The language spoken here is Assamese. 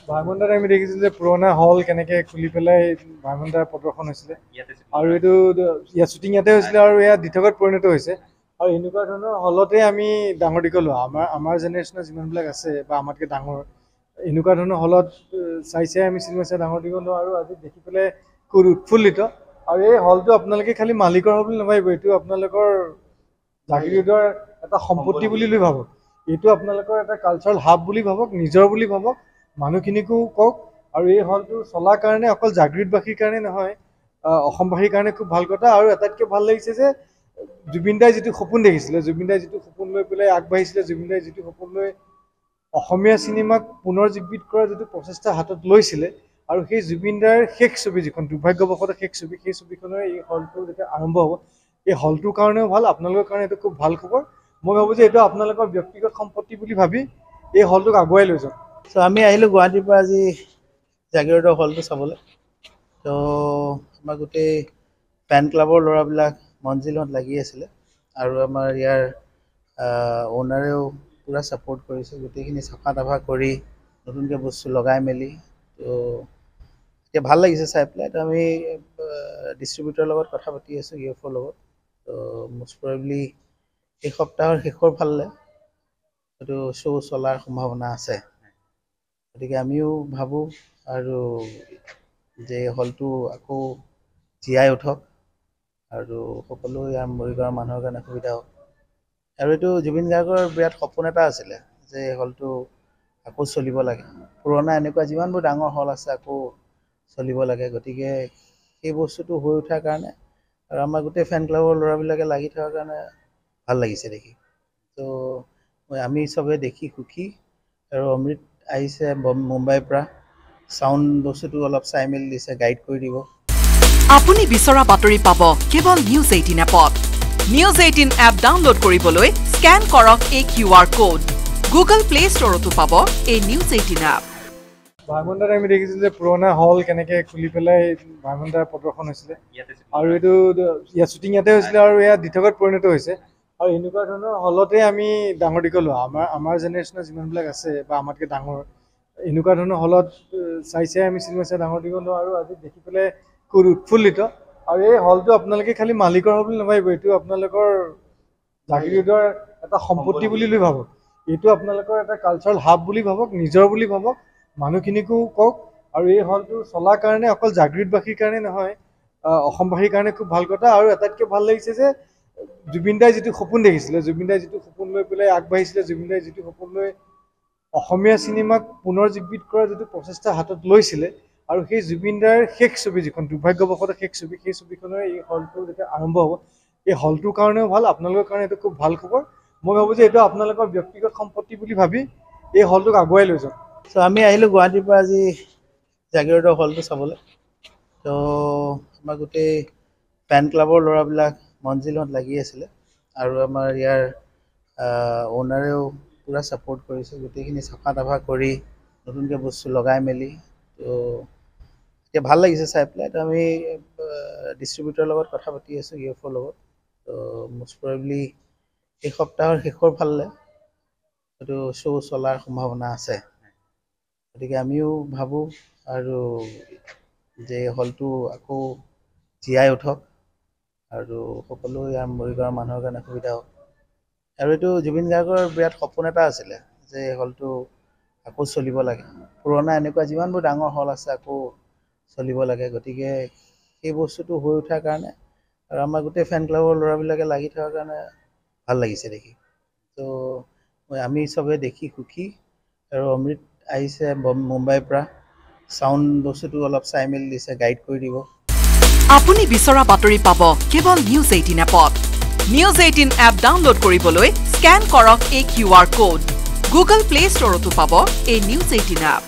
ভাইমন্দাত আমি দেখিছোঁ যে পুৰণা হল কেনেকৈ খুলি পেলাই ভাইমন্দাৰ প্ৰদৰ্শন হৈছিলে আৰু এইটো ইয়াত শ্বুটিং ইয়াতে হৈছিলে আৰু ইয়াত দিঠকত পৰিণত হৈছে আৰু এনেকুৱা ধৰণৰ হলতে আমি ডাঙৰ দীঘল হোৱা আমাৰ জেনেৰেশ্যনৰ যিমানবিলাক আছে বা আমাতকৈ ডাঙৰ এনেকুৱা ধৰণৰ হলত চাই আমি চিনেমা চাই ডাঙৰ দীঘল হোৱা আৰু আজি দেখি পেলাই খুব উৎফুল্লিত আৰু এই হলটো আপোনালোকে খালি মালিকৰ হ'ব বুলি নাভাবিব, এইটো আপোনালোকৰ জাগিৰোডৰ এটা সম্পত্তি বুলি ভাবক, এইটো আপোনালোকৰ এটা কালচাৰেল হাব বুলি ভাবক, নিজৰ বুলি ভাবক, মানুহখিনিকো কওক। আৰু এই হলটো চলাৰ কাৰণে অকল জাগৃতবাসীৰ কাৰণে নহয়, অসমবাসীৰ কাৰণে খুব ভাল কথা। আৰু আটাইতকৈ ভাল লাগিছে যে জুবিন দাই যিটো সপোন দেখিছিলে, জুবিন দাই যিটো সপোন লৈ পেলাই আগবাঢ়িছিলে, জুবিন দাই যিটো সপোন লৈ অসমীয়া চিনেমাক পুনৰ জীৱিত কৰাৰ যিটো প্ৰচেষ্টা হাতত লৈছিলে আৰু সেই জুবিন দাৰ শেষ ছবি যিখন দুৰ্ভাগ্যবশতঃ শেষ ছবি, সেই ছবিখনৰ এই হলটো যেতিয়া আৰম্ভ হ'ব, এই হলটোৰ কাৰণেও ভাল, আপোনালোকৰ কাৰণে এইটো খুব ভাল খবৰ। মই ভাবোঁ যে এইটো আপোনালোকৰ ব্যক্তিগত সম্পত্তি বুলি ভাবি এই হলটোক আগুৱাই লৈ যাওক। চ' আমি আহিলোঁ গুৱাহাটীৰ পৰা আজি জাগিৰোডৰ হলটো চাবলৈ। ত' আমাৰ গোটেই ফেন ক্লাবৰ ল'ৰাবিলাক মঞ্জিলত লাগি আছিলে আৰু আমাৰ ইয়াৰ অ'নাৰেও পূৰা ছাপোৰ্ট কৰিছে, গোটেইখিনি চাফা তাফা কৰি নতুনকৈ বস্তু লগাই মেলি। ত' এতিয়া ভাল লাগিছে চাই পেলাই। তো আমি ডিষ্ট্ৰিবিউটৰৰ লগত কথা পাতি আছোঁ, ইউএফঅ'ৰ লগত। ত' মষ্ট প্ৰবেবলি এই সপ্তাহৰ শেষৰ ফালে এইটো শ্ব' চলাৰ সম্ভাৱনা আছে। গতিকে আমিও ভাবোঁ আৰু যে হলটো আকৌ জীয়াই উঠক আৰু সকলো ইয়াৰ মৰিগাঁৱৰ মানুহৰ কাৰণে সুবিধা হওক। আৰু এইটো জুবিন গাৰ্গৰ বিৰাট সপোন এটা আছিলে যে হলটো আকৌ চলিব লাগে, পুৰণা এনেকুৱা যিমানবোৰ ডাঙৰ হল আছে আকৌ চলিব লাগে। গতিকে সেই বস্তুটো হৈ উঠাৰ কাৰণে আৰু আমাৰ গোটেই ফেন ক্লাবৰ ল'ৰাবিলাকে লাগি থকাৰ কাৰণে ভাল লাগিছে দেখি। ত' আমি চবে দেখি সুখী। আৰু অমৃত আহিছে মুম্বাইৰ পৰা, চাউণ্ড বস্তুটো অলপ চাই মেলি দিছে, গাইড কৰি দিব। আপুনি বিচৰা বাতৰি পাব কেৱল নিউজ 18 এপত। নিউজ 18 এপ ডাউনলোড কৰিবলৈ স্কেন কৰক এই QR কোড। গুগল প্লে ষ্টৰতো পাব এই নিউজ 18 এপ। ভাইমন্দাত আমি দেখিছোঁ যে পুৰণা হল কেনেকৈ খুলি পেলাই ভাইমন্দাৰ প্ৰদৰ্শন হৈছিলে আৰু এইটো ইয়াত শ্বুটিং ইয়াতে হৈছিলে আৰু ইয়াত দিঠকত পৰিণত হৈছে আৰু এনেকুৱা ধৰণৰ হলতে আমি ডাঙৰ দীঘল হোৱা আমাৰ জেনেৰেশ্যনৰ যিমানবিলাক আছে বা আমাতকৈ ডাঙৰ এনেকুৱা ধৰণৰ হলত চাই আমি চিনেমা চাই ডাঙৰ দীঘল হোৱা আৰু আজি দেখি পেলাই খুব উৎফুল্লিত আৰু এই হলটো আপোনালোকে খালি মালিকৰ হ'ব বুলি নাভাবিব, এইটো আপোনালোকৰ জাগিৰোডৰ এটা সম্পত্তি বুলি ভাবক, এইটো আপোনালোকৰ এটা কালচাৰেল হাব বুলি ভাবক, নিজৰ বুলি ভাবক, মানুহখিনিকো কওক। আৰু এই হলটো চলাৰ কাৰণে অকল জাগৃতবাসীৰ কাৰণে নহয়, অসমবাসীৰ কাৰণে খুব ভাল কথা। আৰু আটাইতকৈ ভাল লাগিছে যে জুবিন দাই যিটো সপোন দেখিছিলে, জুবিন দাই যিটো সপোন লৈ পেলাই আগবাঢ়িছিলে, জুবিন দাই যিটো সপোন লৈ অসমীয়া চিনেমাক পুনৰ জীৱিত কৰাৰ যিটো প্ৰচেষ্টা হাতত লৈছিলে আৰু সেই জুবিন দাৰ শেষ ছবি যিখন দুৰ্ভাগ্যবশতঃ শেষ ছবি, সেই ছবিখনৰ এই হলটো যেতিয়া আৰম্ভ হ'ব, এই হলটোৰ কাৰণেও ভাল, আপোনালোকৰ কাৰণে এইটো খুব ভাল খবৰ। মই ভাবোঁ যে এইটো আপোনালোকৰ ব্যক্তিগত সম্পত্তি বুলি ভাবি এই হলটোক আগুৱাই লৈ যাওক। চ' আমি আহিলোঁ গুৱাহাটীৰ পৰা আজি জাগিৰোডৰ হলটো চাবলৈ। ত' আমাৰ গোটেই ফেন ক্লাবৰ ল'ৰাবিলাক মঞ্জিলত লাগি আছিলে আৰু আমাৰ ইয়াৰ অ'নাৰেও পূৰা ছাপোৰ্ট কৰিছে, গোটেইখিনি চাফা তাফা কৰি নতুনকৈ বস্তু লগাই মেলি। ত' এতিয়া ভাল লাগিছে চাই পেলাই। তো আমি ডিষ্ট্ৰিবিউটৰৰ লগত কথা পাতি আছোঁ, ইউএফঅ'ৰ লগত। ত' মষ্ট প্ৰবেবলি এই সপ্তাহৰ শেষৰ ফালে এইটো শ্ব' চলাৰ সম্ভাৱনা আছে। গতিকে আমিও ভাবোঁ আৰু যে হলটো আকৌ জীয়াই উঠক আৰু সকলো ইয়াৰ মৰিগাঁৱৰ মানুহৰ কাৰণে সুবিধা হওক। আৰু এইটো জুবিন গাৰ্গৰ বিৰাট সপোন এটা আছিলে যে হলটো আকৌ চলিব লাগে, পুৰণা এনেকুৱা যিমানবোৰ ডাঙৰ হল আছে আকৌ চলিব লাগে। গতিকে সেই বস্তুটো হৈ উঠাৰ কাৰণে আৰু আমাৰ গোটেই ফেন ক্লাবৰ ল'ৰাবিলাকে লাগি থকাৰ কাৰণে ভাল লাগিছে দেখি। ত' আমি চবে দেখি সুখী। আৰু অমৃত আহিছে মুম্বাইৰ পৰা, চাউণ্ড বস্তুটো অলপ চাই মেলি দিছে, গাইড কৰি দিব। আপুনি বিচৰা বাতৰি পাব কেৱল নিউজ 18 এপত। নিউজ 18 এপ ডাউনলোড কৰিবলৈ স্কেন কৰক এই QR কোড। গুগল প্লে ষ্টৰতো পাব এই নিউজ 18 এপ।